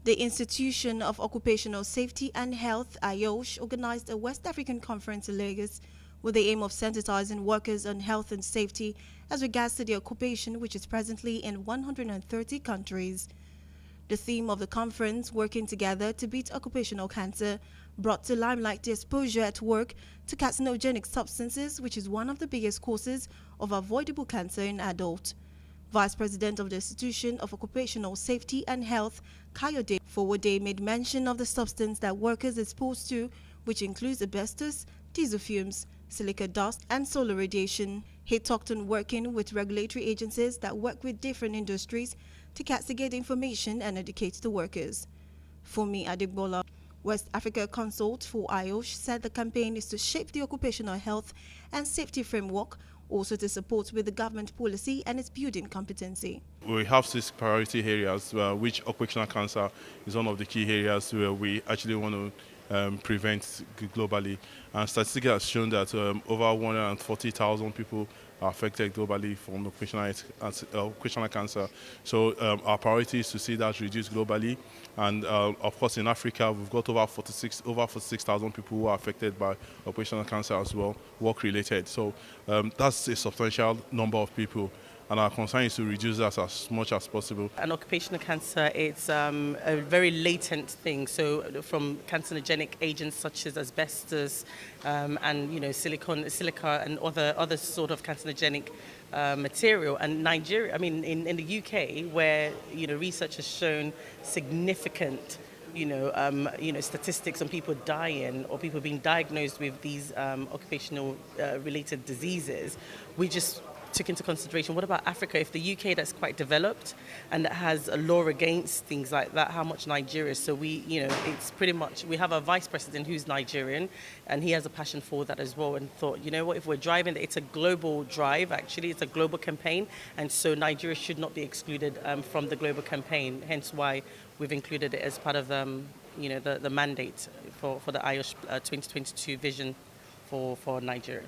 The Institution of Occupational Safety and Health, IOSH, organized a West African conference in Lagos with the aim of sensitizing workers on health and safety as regards to their occupation, which is presently in 130 countries. The theme of the conference, Working Together to Beat Occupational Cancer, brought to limelight the exposure at work to carcinogenic substances, which is one of the biggest causes of avoidable cancer in adults. Vice President of the Institution of Occupational Safety and Health, Kayode Fowode, made mention of the substance that workers are exposed to, which includes asbestos, diesel fumes, silica dust, and solar radiation. He talked on working with regulatory agencies that work with different industries to castigate information and educate the workers. Fumi Adegbola, West Africa Consult for IOSH, said the campaign is to shape the occupational health and safety framework, also to support with the government policy and its building competency. We have 6 priority areas, which occupational cancer is one of the key areas where we actually want to prevent globally. And statistics have shown that over 140,000 people are affected globally from occupational cancer. So our priority is to see that reduced globally. And of course, in Africa, we've got over 46,000 people who are affected by occupational cancer as well, work-related. So that's a substantial number of people. And our concern is to reduce that as much as possible. And occupational cancer, it's a very latent thing. So from carcinogenic agents such as asbestos and silica and other sort of carcinogenic material. And Nigeria, in the UK, where research has shown significant statistics on people dying or people being diagnosed with these occupational related diseases, we just took into consideration, what about Africa? If the UK, that's quite developed and that has a law against things like that, how much Nigeria? So it's pretty much, we have a vice president who's Nigerian and he has a passion for that as well, and thought, if we're driving, it's a global drive, actually, it's a global campaign, and so Nigeria should not be excluded from the global campaign, hence why we've included it as part of the mandate for the IOSH 2022 vision for Nigeria.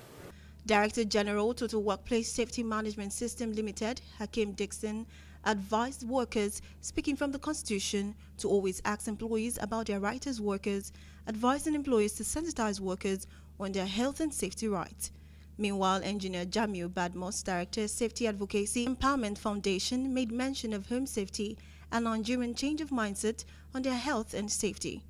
Director General Total Workplace Safety Management System Limited, Hakeem Dixon, advised workers, speaking from the Constitution, to always ask employees about their rights as workers, advising employees to sensitize workers on their health and safety rights. Meanwhile, Engineer Jamiu Badmos, Director, Safety Advocacy Empowerment Foundation, made mention of home safety and Nigerian change of mindset on their health and safety.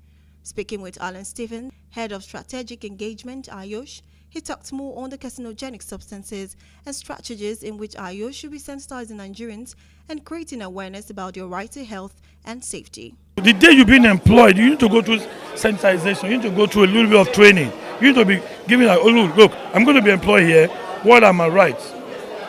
Speaking with Alan Stephen, Head of Strategic Engagement, IOSH, he talked more on the carcinogenic substances and strategies in which IOSH should be sensitizing Nigerians and creating awareness about their right to health and safety. The day you've been employed, you need to go through sensitization, you need to go through a little bit of training. You need to be giving look, I'm going to be employed here, what are my rights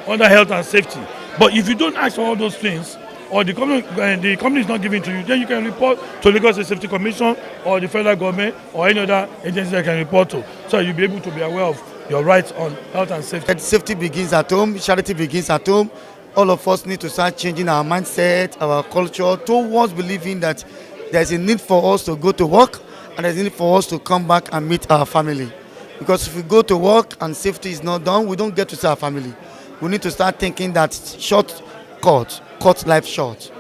under health and safety? But if you don't ask for all those things, or the company is not giving to you, then you can report to Lagos State Safety Commission or the federal government or any other agency that can report to, so you'll be able to be aware of your rights on health and safety. Safety begins at home, charity begins at home. All of us need to start changing our mindset, our culture, towards believing that there's a need for us to go to work and there's a need for us to come back and meet our family. Because if we go to work and safety is not done, we don't get to see our family. We need to start thinking that cut life short,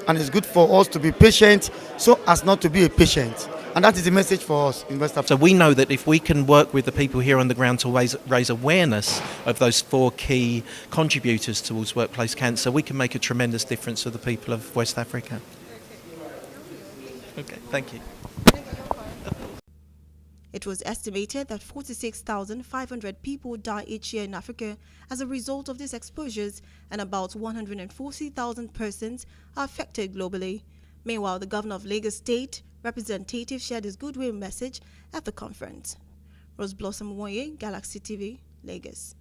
and it's good for us to be patient so as not to be a patient, and that is the message for us in West Africa. So we know that if we can work with the people here on the ground to raise awareness of those 4 key contributors towards workplace cancer, we can make a tremendous difference for the people of West Africa. Okay, thank you. It was estimated that 46,500 people die each year in Africa as a result of these exposures, and about 140,000 persons are affected globally. Meanwhile, the governor of Lagos State representative shared his goodwill message at the conference. Rose Blossom Woye, Galaxy TV, Lagos.